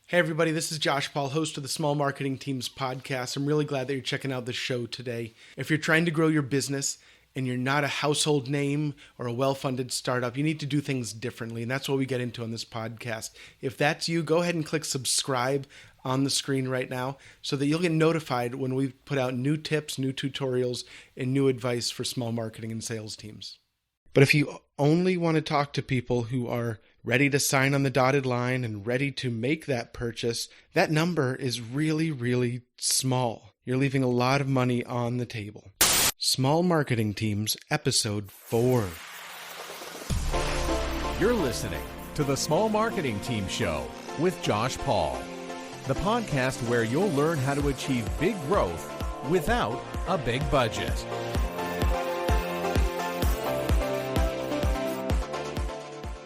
Hey everybody, this is Josh Paul, host of the Small Marketing Teams podcast. I'm really glad that you're checking out the show today. If you're trying to grow your business and you're not a household name or a well-funded startup, you need to do things differently, and that's what we get into on this podcast. If that's you, go ahead and click subscribe on the screen right now so that you'll get notified when we put out new tips, new tutorials, and new advice for small marketing and sales teams. But if you only want to talk to people who are ready to sign on the dotted line and ready to make that purchase, that number is really, really small. You're leaving a lot of money on the table. Small Marketing Teams, Episode 4. You're listening to the Small Marketing Team Show with Josh Paul, the podcast where you'll learn how to achieve big growth without a big budget.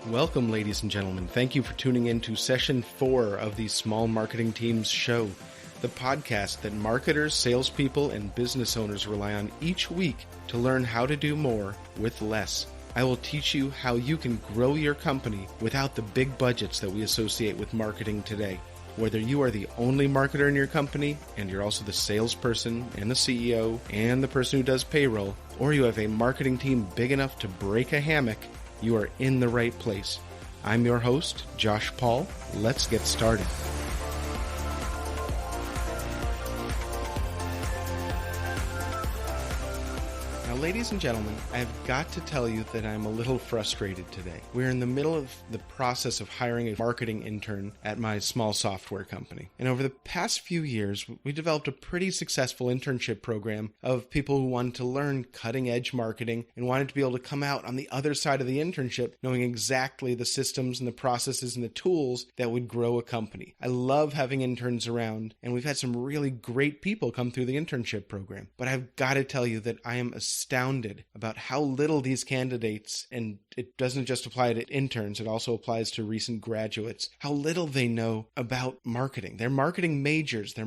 Welcome, ladies and gentlemen. Thank you for tuning in to Session 4 of the Small Marketing Teams Show, the podcast that marketers, salespeople, and business owners rely on each week to learn how to do more with less. I will teach you how you can grow your company without the big budgets that we associate with marketing today. Whether you are the only marketer in your company and you're also the salesperson and the CEO and the person who does payroll, or you have a marketing team big enough to break a hammock, you are in the right place. I'm your host, Josh Paul. Let's get started. Now, ladies and gentlemen, I've got to tell you that I'm a little frustrated today. We're in the middle of the process of hiring a marketing intern at my small software company. And over the past few years, we developed a pretty successful internship program of people who wanted to learn cutting-edge marketing and wanted to be able to come out on the other side of the internship knowing exactly the systems and the processes and the tools that would grow a company. I love having interns around, and we've had some really great people come through the internship program. But I've got to tell you that I am astounded about how little these candidates, and it doesn't just apply to interns, it also applies to recent graduates, how little they know about marketing. They're marketing majors, they're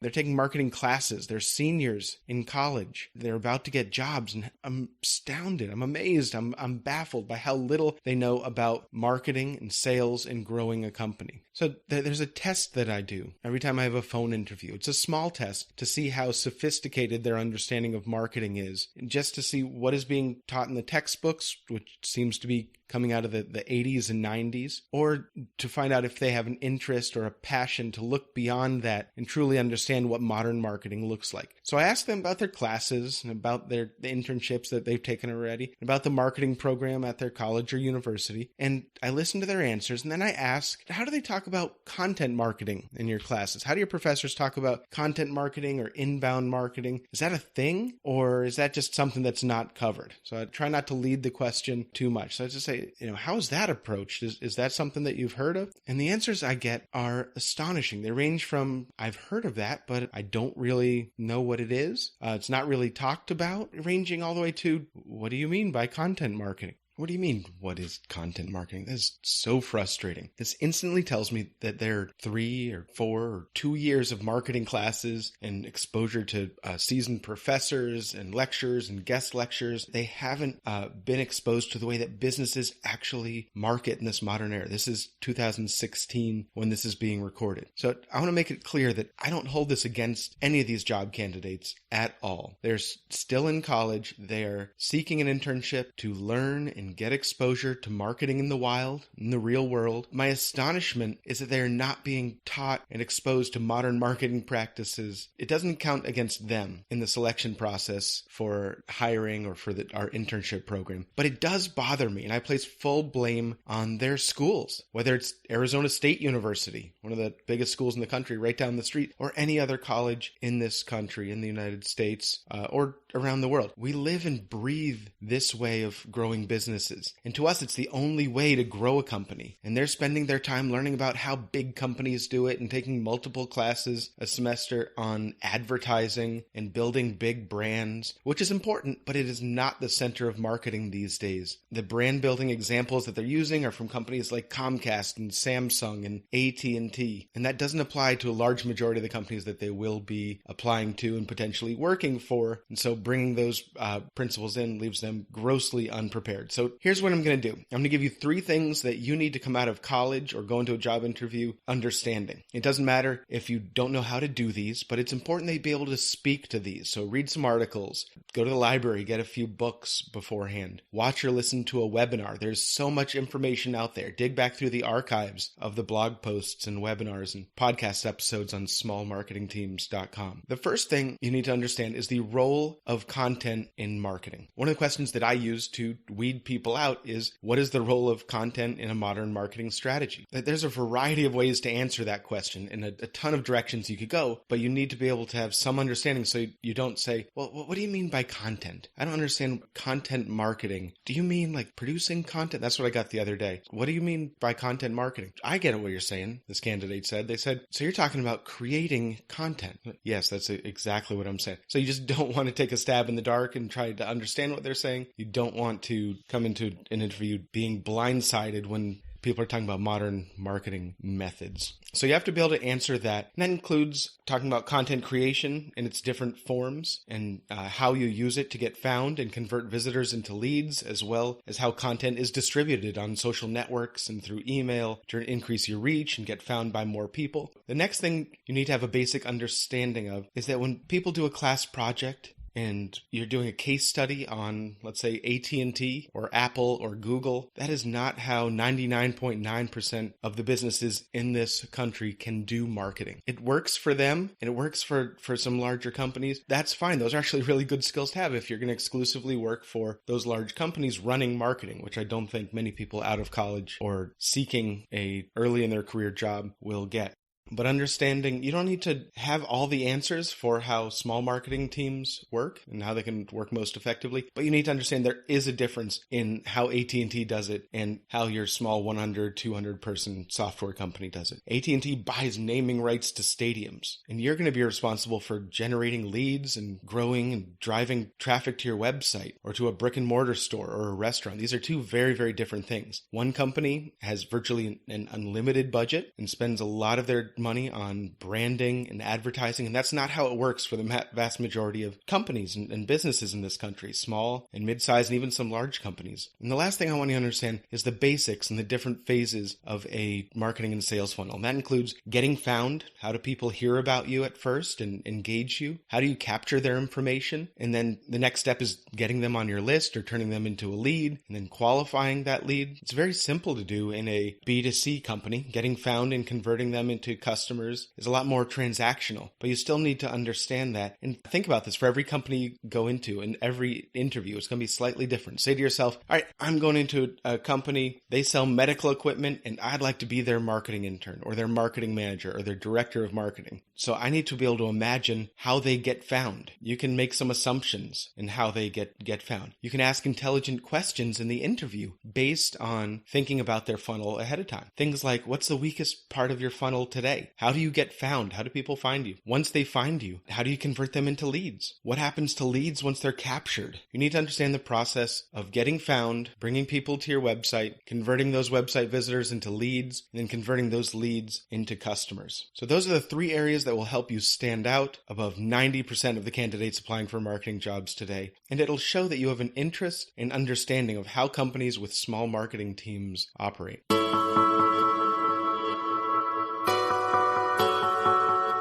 taking marketing classes, they're seniors in college, they're about to get jobs, and I'm astounded, I'm amazed, I'm baffled by how little they know about marketing and sales and growing a company. So there's a test that I do every time I have a phone interview. It's a small test to see how sophisticated their understanding of marketing is, just to see what is being taught in the textbooks, which seems to be coming out of the 80s and 90s, or to find out if they have an interest or a passion to look beyond that and truly understand what modern marketing looks like. So I asked them about their classes and about the internships that they've taken already, about the marketing program at their college or university, and I listened to their answers, and then I asked, how do they talk about content marketing in your classes? How do your professors talk about content marketing or inbound marketing? Is that a thing, or is that just something that's not covered? So I try not to lead the question too much. So I just say, how is that approached? Is that something that you've heard of? And the answers I get are astonishing. They range from, I've heard of that, but I don't really know what it is. It's not really talked about, ranging all the way to, what do you mean by content marketing? What do you mean, what is content marketing? That is so frustrating. This instantly tells me that there are 3 or 4 or 2 years of marketing classes and exposure to seasoned professors and lectures and guest lectures. They haven't been exposed to the way that businesses actually market in this modern era. This is 2016 when this is being recorded. So I want to make it clear that I don't hold this against any of these job candidates at all. They're still in college. They're seeking an internship to learn and get exposure to marketing in the wild, in the real world. My astonishment is that they are not being taught and exposed to modern marketing practices. It doesn't count against them in the selection process for hiring or for our internship program, but it does bother me, and I place full blame on their schools, whether it's Arizona State University, one of the biggest schools in the country right down the street, or any other college in this country, in the United States, or around the world. We live and breathe this way of growing businesses. And to us, it's the only way to grow a company. And they're spending their time learning about how big companies do it and taking multiple classes a semester on advertising and building big brands, which is important, but it is not the center of marketing these days. The brand building examples that they're using are from companies like Comcast and Samsung and AT&T. And that doesn't apply to a large majority of the companies that they will be applying to and potentially working for. And so bringing those principles in leaves them grossly unprepared. So So here's what I'm going to do. I'm going to give you 3 things that you need to come out of college or go into a job interview understanding. It doesn't matter if you don't know how to do these, but it's important that you be able to speak to these. So read some articles, go to the library, get a few books beforehand, watch or listen to a webinar. There's so much information out there. Dig back through the archives of the blog posts and webinars and podcast episodes on smallmarketingteams.com. The first thing you need to understand is the role of content in marketing. One of the questions that I use to weed people out is, what is the role of content in a modern marketing strategy? There's a variety of ways to answer that question and a ton of directions you could go, but you need to be able to have some understanding so you don't say, well, what do you mean by content? I don't understand content marketing. Do you mean like producing content? That's what I got the other day. What do you mean by content marketing? I get it what you're saying, this candidate said. They said, so you're talking about creating content. Yes, that's exactly what I'm saying. So you just don't want to take a stab in the dark and try to understand what they're saying. You don't want to come into an interview being blindsided when people are talking about modern marketing methods. So you have to be able to answer that. And that includes talking about content creation in its different forms and how you use it to get found and convert visitors into leads, as well as how content is distributed on social networks and through email to increase your reach and get found by more people. The next thing you need to have a basic understanding of is that when people do a class project, and you're doing a case study on, let's say, AT&T or Apple or Google, that is not how 99.9% of the businesses in this country can do marketing. It works for them, and it works for some larger companies. That's fine. Those are actually really good skills to have if you're going to exclusively work for those large companies running marketing, which I don't think many people out of college or seeking a early in their career job will get. But understanding you don't need to have all the answers for how small marketing teams work and how they can work most effectively, but you need to understand there is a difference in how AT&T does it and how your small 100, 200 person software company does it. AT&T buys naming rights to stadiums, and you're going to be responsible for generating leads and growing and driving traffic to your website or to a brick and mortar store or a restaurant. These are 2 very, very different things. One company has virtually an unlimited budget and spends a lot of their money on branding and advertising, and that's not how it works for the vast majority of companies and businesses in this country, small and mid-sized and even some large companies. And the last thing I want you to understand is the basics and the different phases of a marketing and sales funnel. And that includes getting found. How do people hear about you at first and engage you? How do you capture their information? And then the next step is getting them on your list or turning them into a lead and then qualifying that lead. It's very simple to do in a B2C company. Getting found and converting them into customers is a lot more transactional, but you still need to understand that. And think about this, for every company you go into and every interview, it's going to be slightly different. Say to yourself, all right, I'm going into a company, they sell medical equipment, and I'd like to be their marketing intern or their marketing manager or their director of marketing. So I need to be able to imagine how they get found. You can make some assumptions in how they get found. You can ask intelligent questions in the interview based on thinking about their funnel ahead of time. Things like, what's the weakest part of your funnel today? How do you get found? How do people find you? Once they find you, how do you convert them into leads? What happens to leads once they're captured? You need to understand the process of getting found, bringing people to your website, converting those website visitors into leads, and then converting those leads into customers. So those are the 3 areas that will help you stand out above 90% of the candidates applying for marketing jobs today. And it'll show that you have an interest and understanding of how companies with small marketing teams operate.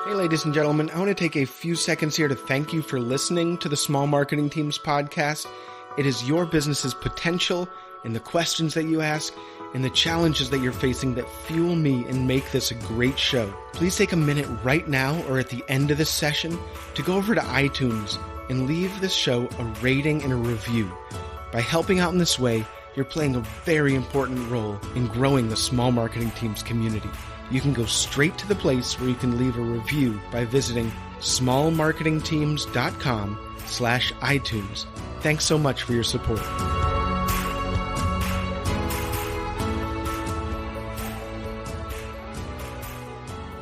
Hey, ladies and gentlemen, I want to take a few seconds here to thank you for listening to the Small Marketing Teams podcast. It is your business's potential and the questions that you ask and the challenges that you're facing that fuel me and make this a great show. Please take a minute right now or at the end of this session to go over to iTunes and leave this show a rating and a review. By helping out in this way, you're playing a very important role in growing the Small Marketing Teams community. You can go straight to the place where you can leave a review by visiting smallmarketingteams.com/iTunes. Thanks so much for your support.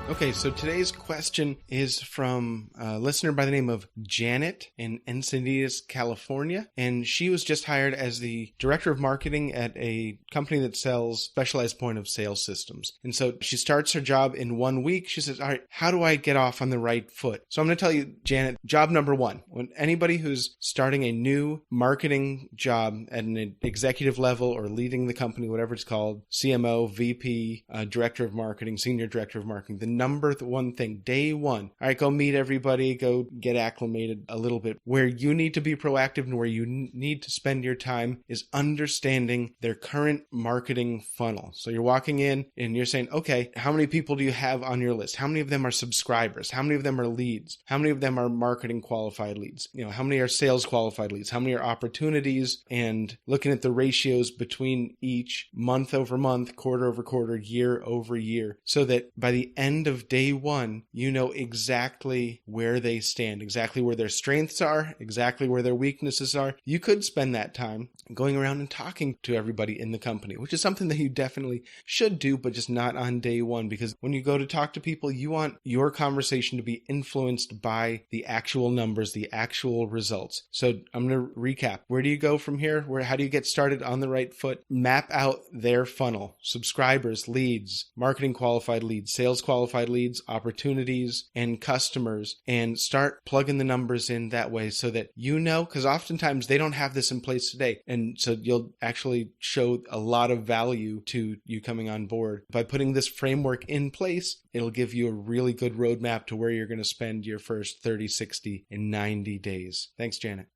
Okay, so today's question is from a listener by the name of Janet in Encinitas, California. And she was just hired as the director of marketing at a company that sells specialized point of sale systems. And so she starts her job in 1 week. She says, all right, how do I get off on the right foot? So I'm going to tell you, Janet, job number one, when anybody who's starting a new marketing job at an executive level or leading the company, whatever it's called, CMO, VP, director of marketing, senior director of marketing, the number one thing, day one, all right, go meet everybody, go get acclimated a little bit. Where you need to be proactive and where you need to spend your time is understanding their current marketing funnel. So you're walking in and you're saying, okay, how many people do you have on your list? How many of them are subscribers? How many of them are leads? How many of them are marketing qualified leads? How many are sales qualified leads? How many are opportunities? And looking at the ratios between each, month over month, quarter over quarter, year over year, so that by the end of day one, you know exactly where they stand, exactly where their strengths are, exactly where their weaknesses are. You could spend that time going around and talking to everybody in the company, which is something that you definitely should do, but just not on day one, because when you go to talk to people, you want your conversation to be influenced by the actual numbers, the actual results. So I'm going to recap. Where do you go from here? How do you get started on the right foot? Map out their funnel: subscribers, leads, marketing qualified leads, sales qualified leads, opportunities, and customers, and start plugging the numbers in that way so that because oftentimes they don't have this in place today. And so you'll actually show a lot of value to you coming on board. By putting this framework in place, it'll give you a really good roadmap to where you're going to spend your first 30, 60, and 90 days. Thanks, Janet.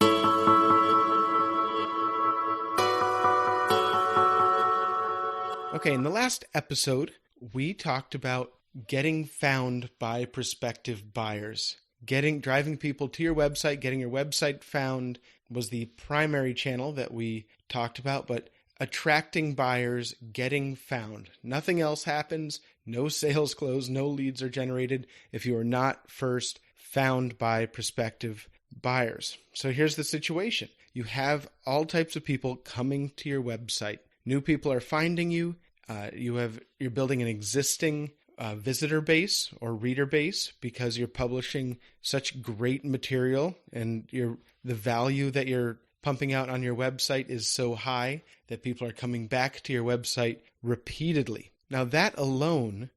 Okay, in the last episode, we talked about getting found by prospective buyers. Driving people to your website, getting your website found was the primary channel that we talked about, but attracting buyers, getting found. Nothing else happens. No sales close, no leads are generated if you are not first found by prospective buyers. So here's the situation. You have all types of people coming to your website. New people are finding you. You're building an existing visitor base or reader base because you're publishing such great material, and the value that you're pumping out on your website is so high that people are coming back to your website repeatedly. Now that alone,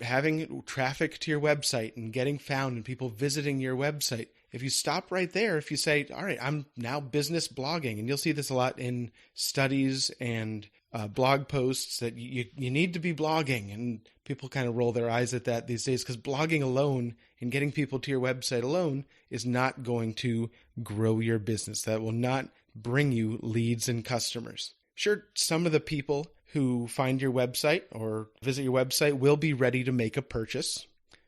having traffic to your website and getting found and people visiting your website, if you stop right there, if you say, all right, I'm now business blogging, and you'll see this a lot in studies and blog posts that you need to be blogging, and people kind of roll their eyes at that these days because blogging alone and getting people to your website alone is not going to grow your business. That will not bring you leads and customers. Sure, some of the people who find your website or visit your website will be ready to make a purchase,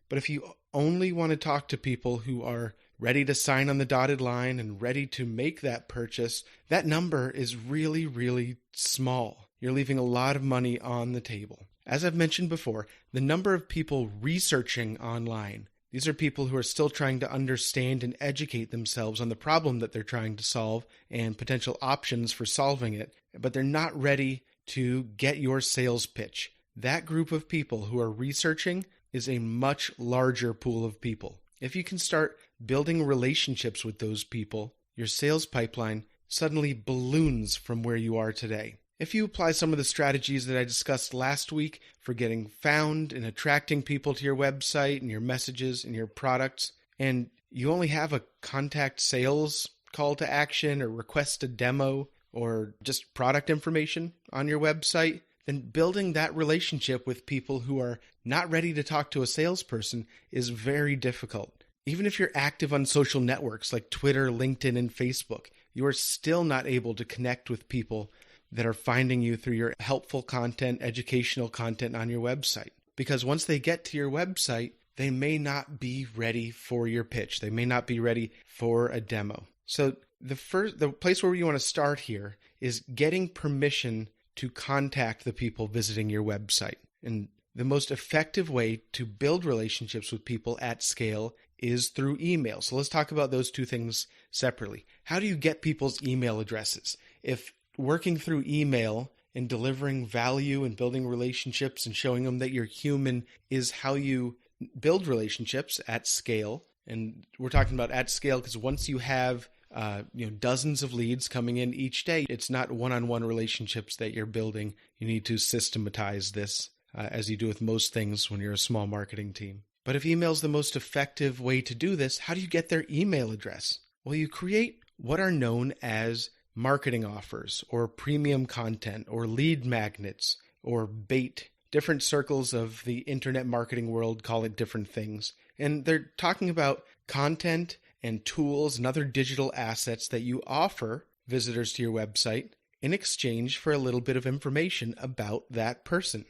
but if you only want to talk to people who are ready to sign on the dotted line and ready to make that purchase, that number is really, really small. You're leaving a lot of money on the table. As I've mentioned before, the number of people researching online, these are people who are still trying to understand and educate themselves on the problem that they're trying to solve and potential options for solving it, but they're not ready to get your sales pitch. That group of people who are researching is a much larger pool of people. If you can start building relationships with those people, your sales pipeline suddenly balloons from where you are today. If you apply some of the strategies that I discussed last week for getting found and attracting people to your website and your messages and your products, and you only have a contact sales call to action or request a demo or just product information on your website, then building that relationship with people who are not ready to talk to a salesperson is very difficult. Even if you're active on social networks like Twitter, LinkedIn, and Facebook, you are still not able to connect with people that are finding you through your helpful content, educational content on your website. Because once they get to your website, they may not be ready for your pitch. They may not be ready for a demo. So the place where you want to start here is getting permission to contact the people visiting your website. And the most effective way to build relationships with people at scale is through email. So let's talk about those two things separately. How do you get people's email addresses? If working through email and delivering value and building relationships and showing them that you're human is how you build relationships at scale. And we're talking about at scale because once you have dozens of leads coming in each day, it's not one-on-one relationships that you're building. You need to systematize this as you do with most things when you're a small marketing team. But if email is the most effective way to do this, how do you get their email address? Well, you create what are known as marketing offers or premium content or lead magnets or bait. Different circles of the internet marketing world call it different things. And they're talking about content and tools and other digital assets that you offer visitors to your website in exchange for a little bit of information about that person.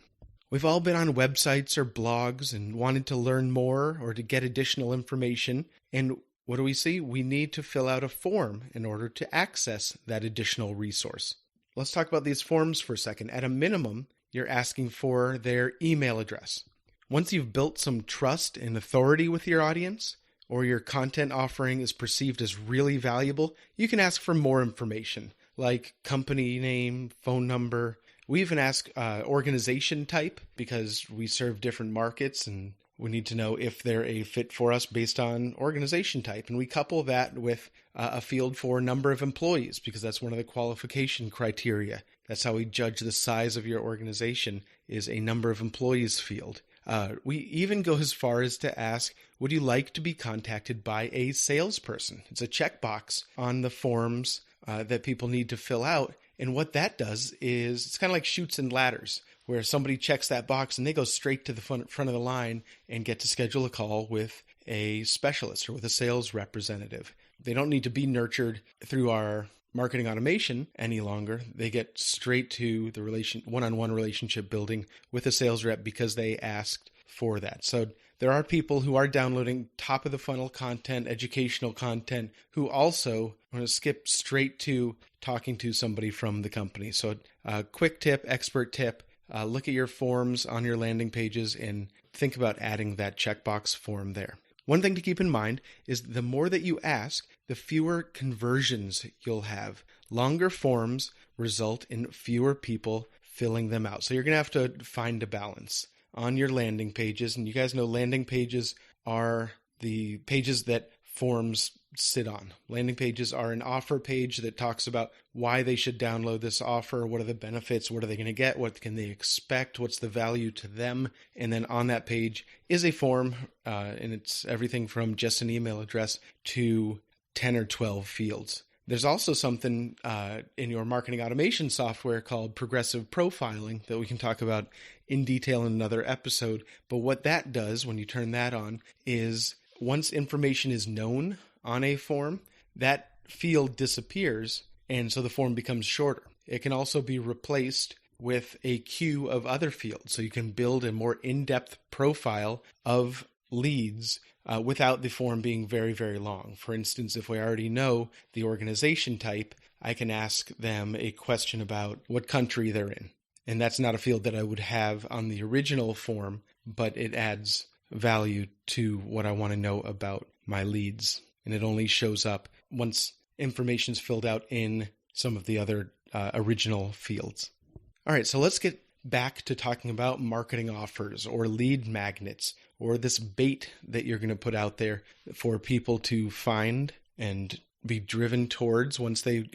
We've all been on websites or blogs and wanted to learn more or to get additional information. And what do we see? We need to fill out a form in order to access that additional resource. Let's talk about these forms for a second. At a minimum, you're asking for their email address. Once you've built some trust and authority with your audience, or your content offering is perceived as really valuable, you can ask for more information, like company name, phone number. We even ask organization type because we serve different markets and we need to know if they're a fit for us based on organization type. And we couple that with a field for number of employees because that's one of the qualification criteria. That's how we judge the size of your organization is a number of employees field. We even go as far as to ask, would you like to be contacted by a salesperson? It's a checkbox on the forms that people need to fill out. And what that does is it's kind of like chutes and ladders, where somebody checks that box and they go straight to the front of the line and get to schedule a call with a specialist or with a sales representative. They don't need to be nurtured through our marketing automation any longer. They get straight to the one-on-one relationship building with a sales rep because they asked for that. So there are people who are downloading top of the funnel content, educational content, who also want to skip straight to talking to somebody from the company. So quick tip, expert tip, look at your forms on your landing pages and think about adding that checkbox form there. One thing to keep in mind is the more that you ask, the fewer conversions you'll have. Longer forms result in fewer people filling them out. So you're going to have to find a balance on your landing pages. And you guys know landing pages are the pages that forms sit on. Landing pages are an offer page that talks about why they should download this offer, what are the benefits, what are they going to get, what can they expect, what's the value to them. And then on that page is a form, and it's everything from just an email address to 10 or 12 fields. There's also something in your marketing automation software called progressive profiling that we can talk about in detail in another episode. But what that does when you turn that on is once information is known on a form, that field disappears, and so the form becomes shorter. It can also be replaced with a queue of other fields, so you can build a more in-depth profile of leads without the form being very, very long. For instance, if we already know the organization type, I can ask them a question about what country they're in. And that's not a field that I would have on the original form, but it adds value to what I want to know about my leads. And it only shows up once information is filled out in some of the other original fields. All right, so let's get back to talking about marketing offers or lead magnets or this bait that you're going to put out there for people to find and be driven towards once they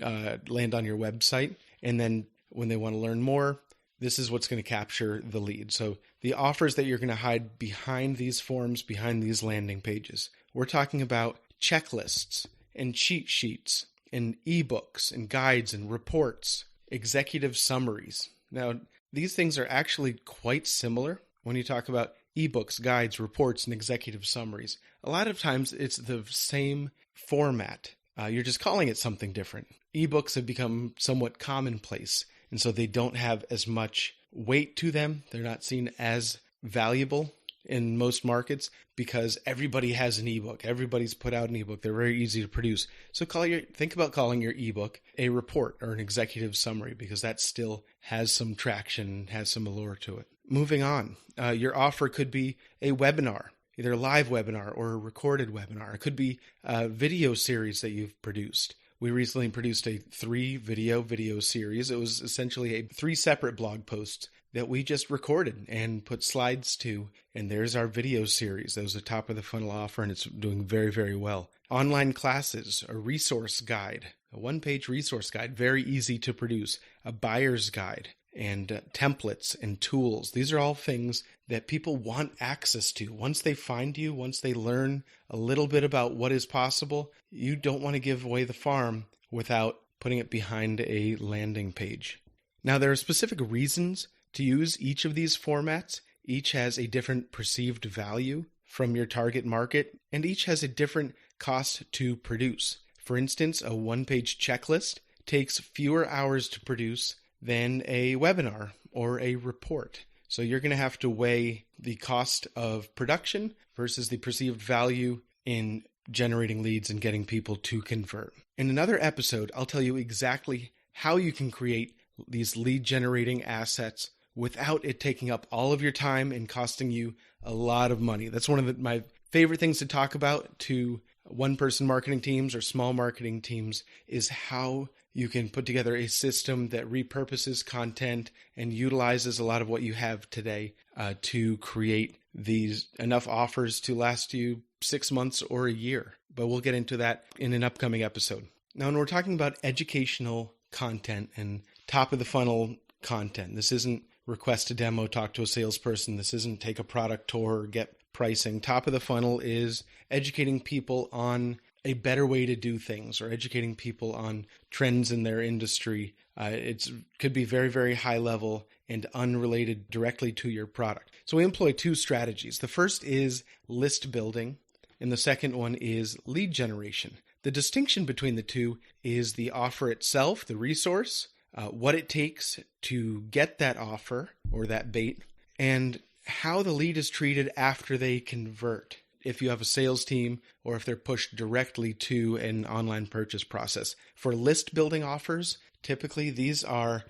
land on your website. And then when they want to learn more, this is what's going to capture the lead. So the offers that you're going to hide behind these forms, behind these landing pages, we're talking about checklists and cheat sheets and ebooks and guides and reports, executive summaries. Now, these things are actually quite similar when you talk about ebooks, guides, reports, and executive summaries. A lot of times it's the same format. You're just calling it something different. Ebooks have become somewhat commonplace, and so they don't have as much weight to them. They're not seen as valuable in most markets because everybody has an ebook. Everybody's put out an ebook. They're very easy to produce. So think about calling your ebook a report or an executive summary because that still has some traction, has some allure to it. Moving on, your offer could be a webinar, either a live webinar or a recorded webinar. It could be a video series that you've produced. We recently produced a 3 video series. It was essentially 3 separate blog posts that we just recorded and put slides to. And there's our video series. That was a top of the funnel offer, and it's doing very, very well. Online classes, a resource guide, a one-page resource guide, very easy to produce, a buyer's guide, and templates and tools. These are all things that people want access to. Once they find you, once they learn a little bit about what is possible, you don't want to give away the farm without putting it behind a landing page. Now, there are specific reasons to use each of these formats. Each has a different perceived value from your target market, and each has a different cost to produce. For instance, a one-page checklist takes fewer hours to produce than a webinar or a report. So you're going to have to weigh the cost of production versus the perceived value in generating leads and getting people to convert. In another episode, I'll tell you exactly how you can create these lead generating assets without it taking up all of your time and costing you a lot of money. That's one of my favorite things to talk about to one-person marketing teams or small marketing teams, is how you can put together a system that repurposes content and utilizes a lot of what you have today to create these enough offers to last you 6 months or a year. But we'll get into that in an upcoming episode. Now, when we're talking about educational content and top of the funnel content, this isn't request a demo, talk to a salesperson. This isn't take a product tour or get pricing. Top of the funnel is educating people on a better way to do things, or educating people on trends in their industry. It could be very, very high level and unrelated directly to your product. So we employ two strategies. The first is list building, and the second one is lead generation. The distinction between the two is the offer itself, the resource, what it takes to get that offer or that bait, and how the lead is treated after they convert. If you have a sales team or if they're pushed directly to an online purchase process. For list building offers, typically these are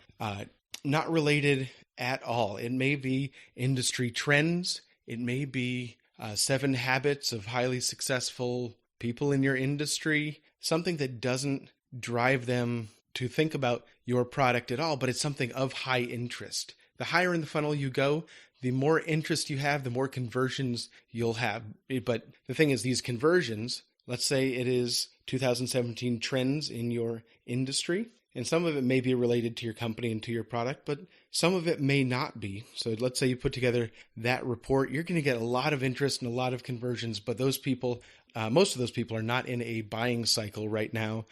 not related at all. It may be industry trends. It may be 7 habits of highly successful people in your industry, something that doesn't drive them to think about your product at all, but it's something of high interest. The higher in the funnel you go, the more interest you have, the more conversions you'll have. But the thing is, these conversions, let's say it is 2017 trends in your industry, and some of it may be related to your company and to your product, but some of it may not be. So let's say you put together that report, you're going to get a lot of interest and a lot of conversions, but those people, most of those people are not in a buying cycle right now.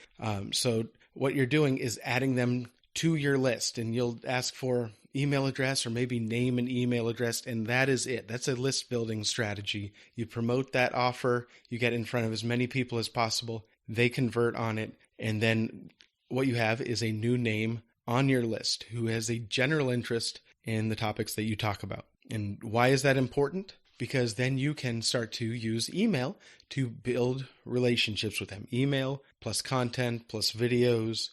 So what you're doing is adding them to your list, and you'll ask for email address or maybe name an email address, and that is it. That's a list building strategy. You promote that offer, you get in front of as many people as possible, they convert on it, and then what you have is a new name on your list who has a general interest in the topics that you talk about. And why is that important? Because then you can start to use email to build relationships with them. Email plus content plus videos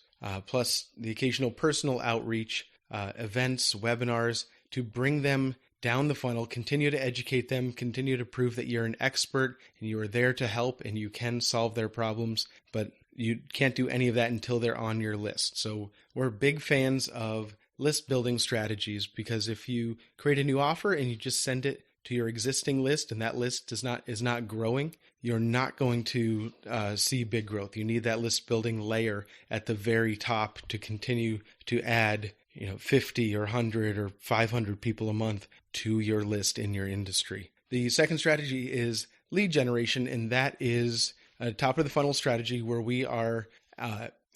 plus the occasional personal outreach, events, webinars, to bring them down the funnel, continue to educate them, continue to prove that you're an expert and you are there to help and you can solve their problems, but you can't do any of that until they're on your list. So we're big fans of list building strategies, because if you create a new offer and you just send it to your existing list and that list is not growing, you're not going to see big growth. You need that list building layer at the very top to continue to add 50 or 100 or 500 people a month to your list in your industry. The second strategy is lead generation, and that is a top of the funnel strategy where we are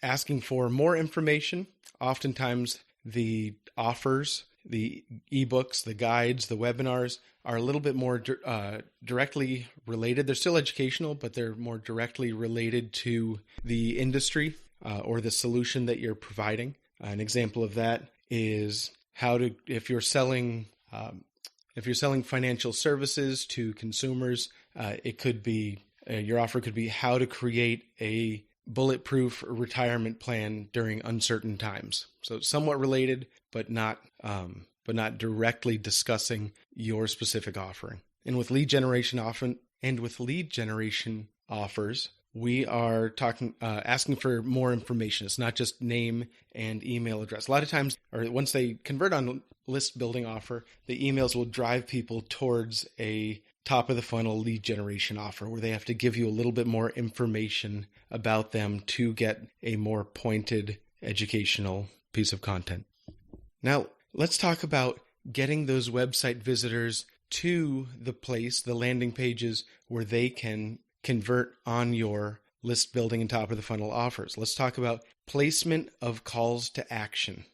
asking for more information. Oftentimes the offers, the ebooks, the guides, the webinars are a little bit more directly related. They're still educational, but they're more directly related to the industry or the solution that you're providing. An example of that is if you're selling financial services to consumers, it could be your offer could be how to create a bulletproof retirement plan during uncertain times. So somewhat related, but not directly discussing your specific offering. And with lead generation offers, we are asking for more information. It's not just name and email address. A lot of times, or once they convert on list building offer, the emails will drive people towards a top of the funnel lead generation offer where they have to give you a little bit more information about them to get a more pointed educational piece of content. Now, let's talk about getting those website visitors to the landing pages where they can convert on your list building and top of the funnel offers. Let's talk about placement of calls to action.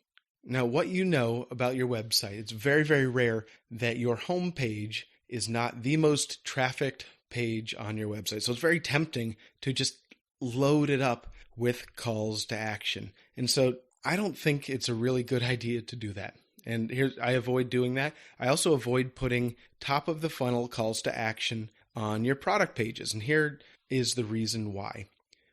Now, what you know about your website, it's very, very rare that your home page is not the most trafficked page on your website. So it's very tempting to just load it up with calls to action. And so I don't think it's a really good idea to do that. And I avoid doing that. I also avoid putting top of the funnel calls to action on your product pages. And here is the reason why.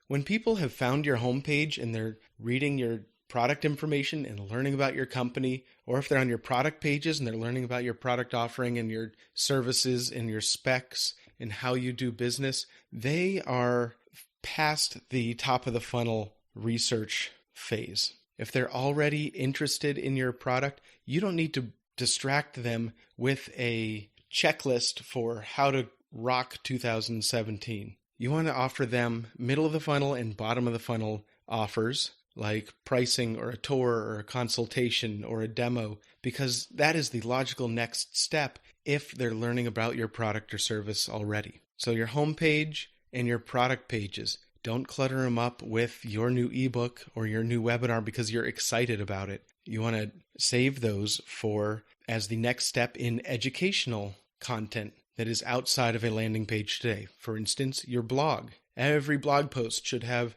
When people have found your homepage and they're reading your product information and learning about your company, or if they're on your product pages and they're learning about your product offering and your services and your specs and how you do business, they are past the top of the funnel research phase. If they're already interested in your product, you don't need to distract them with a checklist for how to rock 2017. You want to offer them middle of the funnel and bottom of the funnel offers like pricing or a tour or a consultation or a demo, because that is the logical next step if they're learning about your product or service already. So your homepage and your product pages, don't clutter them up with your new ebook or your new webinar because you're excited about it. You want to save those for as the next step in educational content that is outside of a landing page today. For instance, your blog. Every blog post should have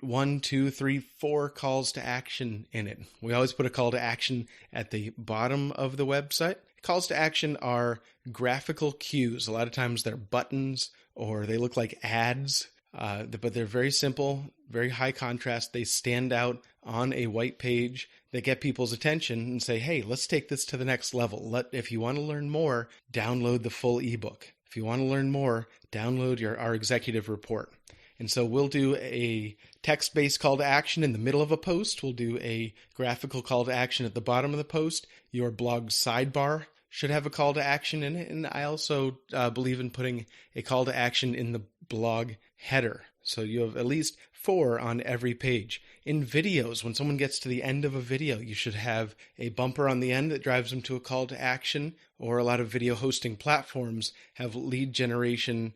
1, 2, 3, 4 calls to action in it. We always put a call to action at the bottom of the website. Calls to action are graphical cues. A lot of times they're buttons or they look like ads, but they're very simple, very high contrast. They stand out on a white page. They get people's attention and say, hey, let's take this to the next level. If you want to learn more, download the full ebook. If you want to learn more, download our executive report. And so we'll do a text-based call to action in the middle of a post. We'll do a graphical call to action at the bottom of the post. Your blog sidebar should have a call to action in it. And I also believe in putting a call to action in the blog header. So you have at least 4 on every page. In videos, when someone gets to the end of a video, you should have a bumper on the end that drives them to a call to action, or a lot of video hosting platforms have lead generation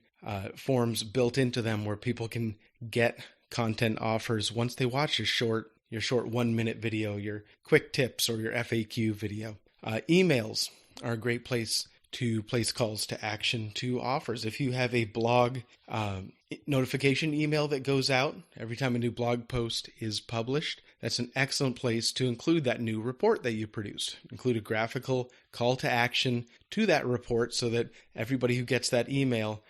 forms built into them where people can get content offers once they watch your short 1-minute video, your quick tips, or your FAQ video. Emails are a great place to place calls to action to offers. If you have a blog notification email that goes out every time a new blog post is published, that's an excellent place to include that new report that you produced. Include a graphical call to action to that report so that everybody who gets that email,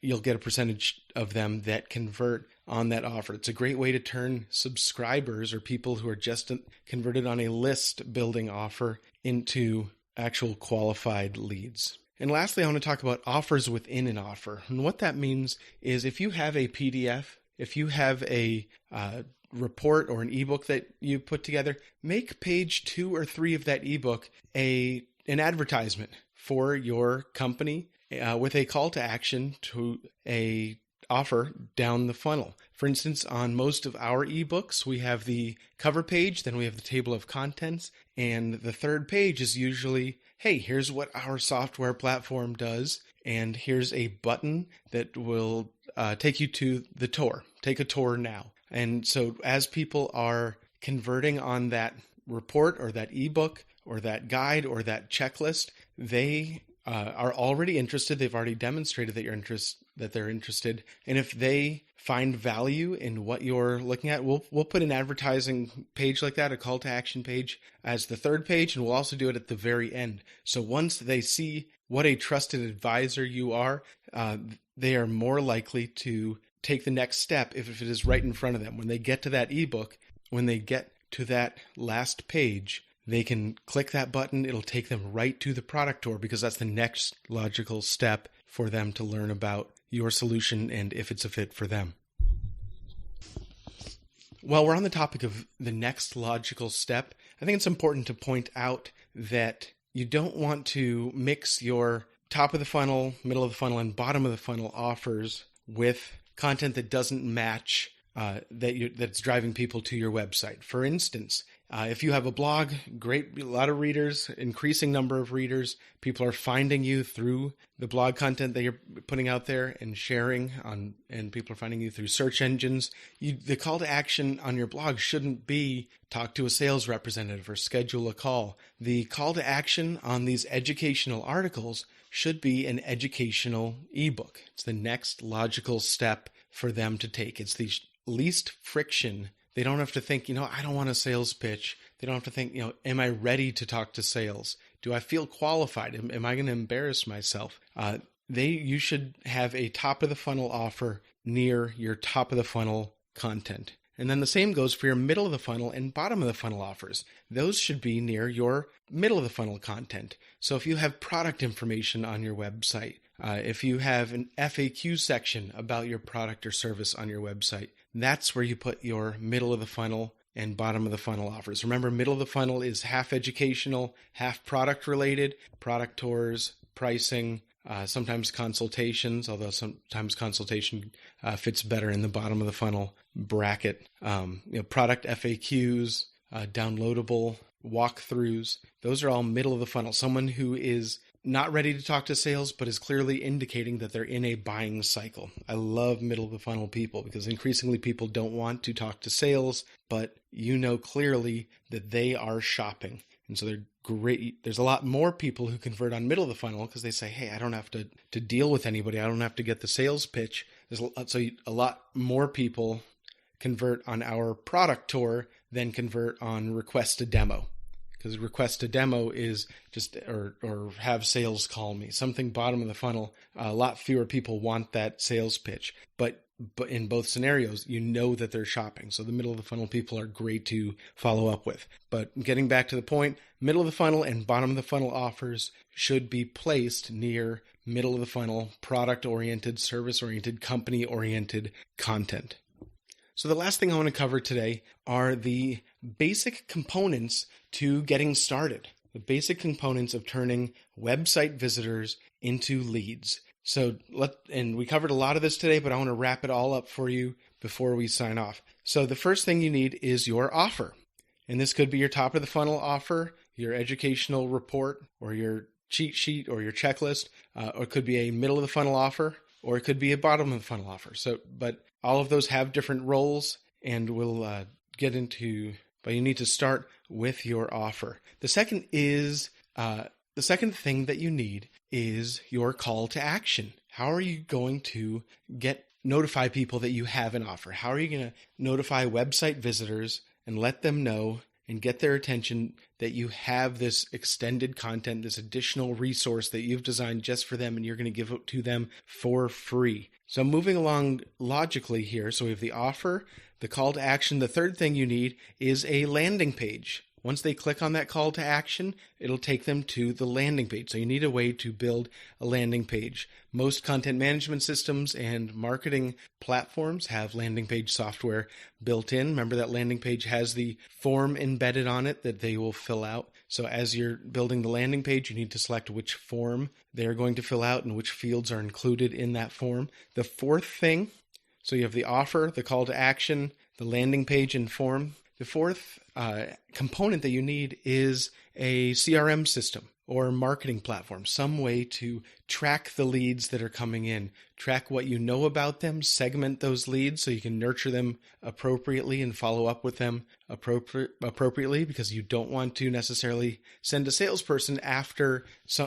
you'll get a percentage of them that convert on that offer. It's a great way to turn subscribers or people who are just converted on a list building offer into actual qualified leads. And lastly, I want to talk about offers within an offer. And what that means is if you have a PDF, if you have a report or an ebook that you put together, make page 2 or 3 of that ebook an advertisement for your company with a call to action to a offer down the funnel. For instance, on most of our ebooks, we have the cover page, then we have the table of contents, and the third page is usually, hey, here's what our software platform does, and here's a button that will take you to the tour. Take a tour now. And so as people are converting on that report or that ebook or that guide or that checklist, they are already interested. They've already demonstrated that they're interested. And if they find value in what you're looking at, we'll put an advertising page like that, a call to action page, as the third page, and we'll also do it at the very end. So once they see what a trusted advisor you are, they are more likely to take the next step if it is right in front of them. When they get to that ebook, when they get to that last page, they can click that button. It'll take them right to the product tour because that's the next logical step for them to learn about your solution and if it's a fit for them. While we're on the topic of the next logical step, I think it's important to point out that you don't want to mix your top of the funnel, middle of the funnel, and bottom of the funnel offers with content that doesn't match that's driving people to your website. For instance, if you have a blog, great, a lot of readers, increasing number of readers, people are finding you through the blog content that you're putting out there and sharing on, and people are finding you through search engines. The call to action on your blog shouldn't be talk to a sales representative or schedule a call. The call to action on these educational articles should be an educational ebook. It's the next logical step for them to take. It's the least friction. They don't have to think, I don't want a sales pitch. They don't have to think, am I ready to talk to sales? Do I feel qualified? Am I going to embarrass myself? You should have a top of the funnel offer near your top of the funnel content. And then the same goes for your middle of the funnel and bottom of the funnel offers. Those should be near your middle of the funnel content. So if you have product information on your website, if you have an FAQ section about your product or service on your website, that's where you put your middle of the funnel and bottom of the funnel offers. Remember, middle of the funnel is half educational, half product related, product tours, pricing, sometimes consultations, although sometimes consultation fits better in the bottom of the funnel bracket. Product FAQs, downloadable walkthroughs, those are all middle of the funnel. Someone who is not ready to talk to sales, but is clearly indicating that they're in a buying cycle. I love middle of the funnel people because increasingly people don't want to talk to sales, but clearly that they are shopping. And so they're great. There's a lot more people who convert on middle of the funnel because they say, hey, I don't have to deal with anybody. I don't have to get the sales pitch. So a lot more people convert on our product tour than convert on request a demo. Because request a demo is just, or have sales call me, something bottom of the funnel. A lot fewer people want that sales pitch, but in both scenarios, that they're shopping. So the middle of the funnel people are great to follow up with. But getting back to the point, middle of the funnel and bottom of the funnel offers should be placed near middle of the funnel, product-oriented, service-oriented, company-oriented content. So the last thing I want to cover today are the basic components to getting started, the basic components of turning website visitors into leads. And we covered a lot of this today, but I want to wrap it all up for you before we sign off. So the first thing you need is your offer. And this could be your top of the funnel offer, your educational report, or your cheat sheet, or your checklist, or it could be a middle of the funnel offer, or it could be a bottom of the funnel offer. But all of those have different roles, and we'll get into, but you need to start with your offer. The second thing that you need is your call to action. How are you going to notify people that you have an offer? How are you going to notify website visitors and let them know and get their attention that you have this extended content, this additional resource that you've designed just for them, and you're going to give it to them for free? So moving along logically here, so we have the offer, the call to action. The third thing you need is a landing page. Once they click on that call to action, it'll take them to the landing page. So you need a way to build a landing page. Most content management systems and marketing platforms have landing page software built in. Remember that landing page has the form embedded on it that they will fill out. So as you're building the landing page, you need to select which form they're going to fill out and which fields are included in that form. The fourth thing, so you have the offer, the call to action, the landing page and form. The fourth component that you need is a CRM system or marketing platform, some way to track the leads that are coming in, track what you know about them, segment those leads so you can nurture them appropriately and follow up with them appropriately, because you don't want to necessarily send a salesperson after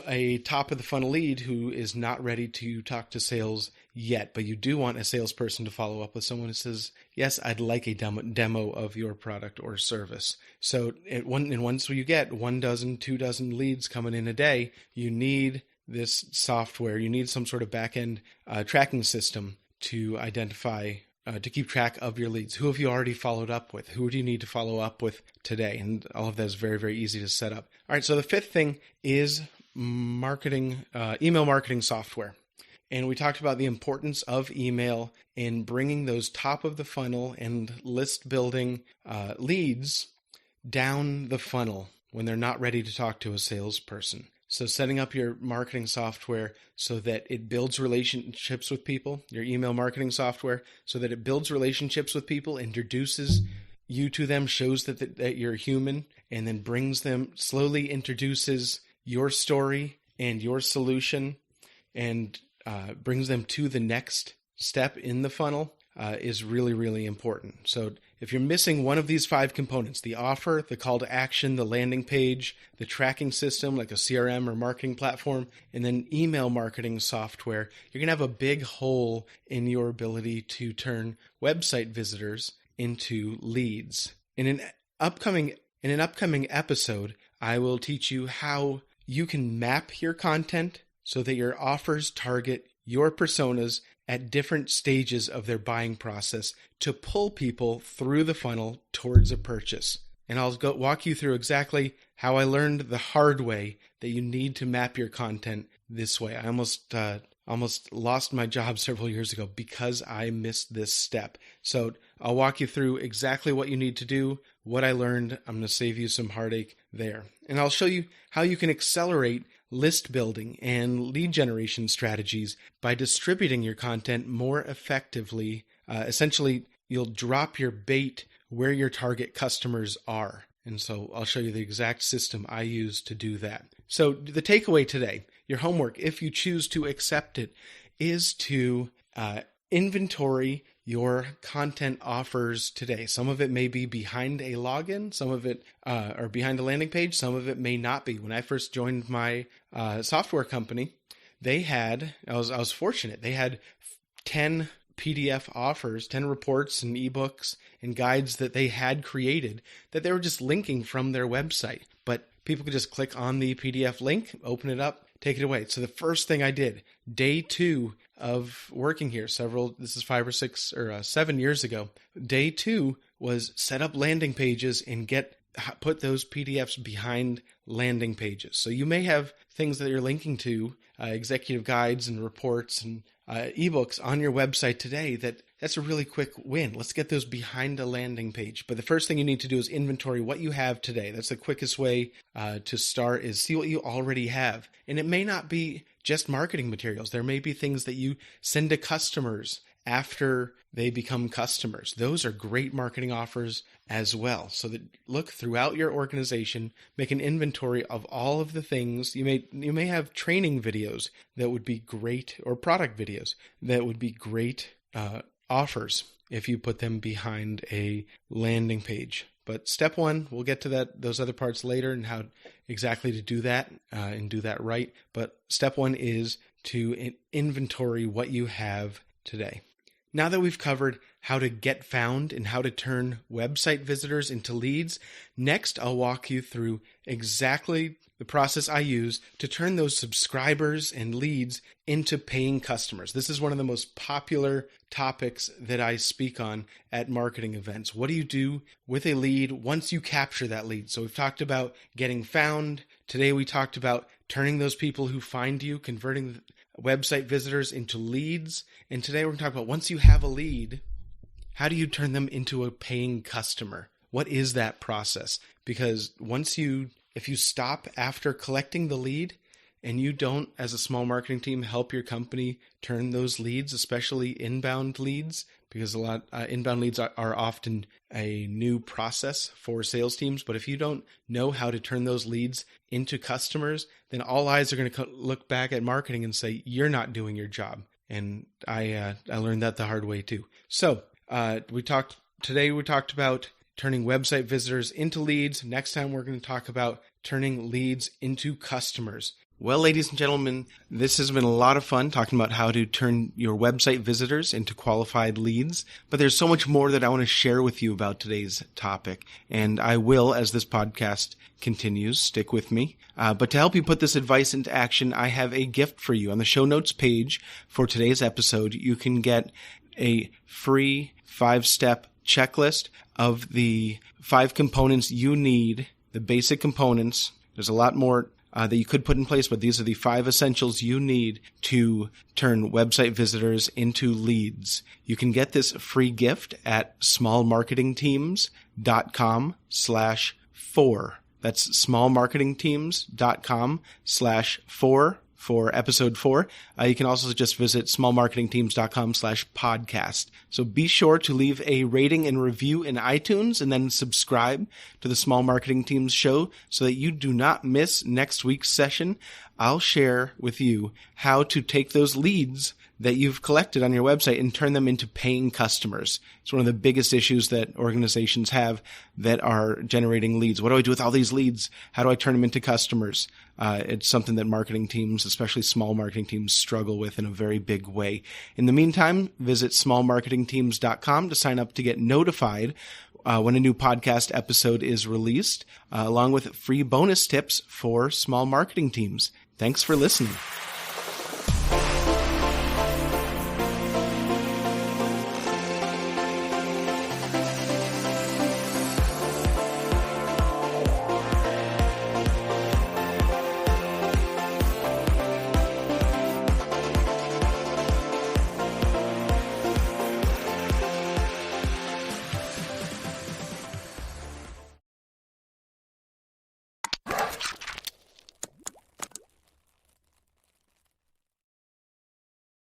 a top of the funnel lead who is not ready to talk to sales yet, but you do want a salesperson to follow up with someone who says, yes, I'd like a demo of your product or service. So once you get 1 dozen, 2 dozen leads coming in a day, you need this software, you need some sort of back-end tracking system to identify, to keep track of your leads. Who have you already followed up with? Who do you need to follow up with today? And all of that is very, very easy to set up. All right, so the fifth thing is email marketing software. and we talked about the importance of email in bringing those top of the funnel and list building leads down the funnel when they're not ready to talk to a salesperson. So setting up your marketing software so that it builds relationships with people, your email marketing software, so that it builds relationships with people, introduces you to them, shows that you're human, and then brings them, slowly introduces your story and your solution and brings them to the next step in the funnel is really, really important. So if you're missing one of these 5 components, the offer, the call to action, the landing page, the tracking system like a CRM or marketing platform, and then email marketing software, you're going to have a big hole in your ability to turn website visitors into leads. In an upcoming episode, I will teach you how you can map your content so that your offers target your personas at different stages of their buying process to pull people through the funnel towards a purchase. And I'll walk you through exactly how I learned the hard way that you need to map your content this way. I almost lost my job several years ago because I missed this step. So I'll walk you through exactly what you need to do, what I learned. I'm going to save you some heartache there. And I'll show you how you can accelerate list building and lead generation strategies by distributing your content more effectively. Essentially, you'll drop your bait where your target customers are. And so I'll show you the exact system I use to do that. So the takeaway today, your homework, if you choose to accept it, is to inventory your content offers today. Some of it may be behind a login, some of it or behind a landing page, some of it may not be. When I first joined my software company, I was fortunate. They had 10 PDF offers, 10 reports and ebooks and guides that they had created that they were just linking from their website. But people could just click on the PDF link, open it up, take it away. So the first thing I did, day 2 of working here, this is 5 or 6 or 7 years ago, day 2 was set up landing pages and put those PDFs behind landing pages. So you may have things that you're linking to, executive guides and reports and ebooks on your website today that's a really quick win. Let's get those behind a landing page. But the first thing you need to do is inventory what you have today. That's the quickest way to start, is see what you already have. And it may not be just marketing materials. There may be things that you send to customers after they become customers. Those are great marketing offers as well. So that look throughout your organization, make an inventory of all of the things. You may have training videos that would be great, or product videos that would be great offers if you put them behind a landing page. But step 1, we'll get to those other parts later and how exactly to do that and do that right. But step 1 is to inventory what you have today. Now that we've covered how to get found and how to turn website visitors into leads, next I'll walk you through exactly the process I use to turn those subscribers and leads into paying customers. This is one of the most popular topics that I speak on at marketing events. What do you do with a lead once you capture that lead? So we've talked about getting found. Today we talked about turning those people who find you, converting website visitors into leads. And today we're going to talk about, once you have a lead, how do you turn them into a paying customer? What is that process? Because if you stop after collecting the lead and you don't, as a small marketing team, help your company turn those leads, especially inbound leads, because inbound leads are often a new process for sales teams. But if you don't know how to turn those leads into customers, then all eyes are going to look back at marketing and say, you're not doing your job. And I learned that the hard way too. So we talked about turning website visitors into leads. Next time we're going to talk about turning leads into customers. Well, ladies and gentlemen, this has been a lot of fun talking about how to turn your website visitors into qualified leads. But there's so much more that I want to share with you about today's topic. And I will, as this podcast continues, stick with me. But to help you put this advice into action, I have a gift for you. On the show notes page for today's episode, you can get a free 5-step checklist of the 5 components you need, the basic components. There's a lot more that you could put in place, but these are the 5 essentials you need to turn website visitors into leads. You can get this free gift at smallmarketingteams.com/4. That's smallmarketingteams.com/4 for episode 4. You can also just visit smallmarketingteams.com/podcast. So be sure to leave a rating and review in iTunes and then subscribe to the Small Marketing Teams show so that you do not miss next week's session. I'll share with you how to take those leads that you've collected on your website and turn them into paying customers. It's one of the biggest issues that organizations have that are generating leads. What do I do with all these leads? How do I turn them into customers? It's something that marketing teams, especially small marketing teams, struggle with in a very big way. In the meantime, visit smallmarketingteams.com to sign up to get notified when a new podcast episode is released, along with free bonus tips for small marketing teams. Thanks for listening.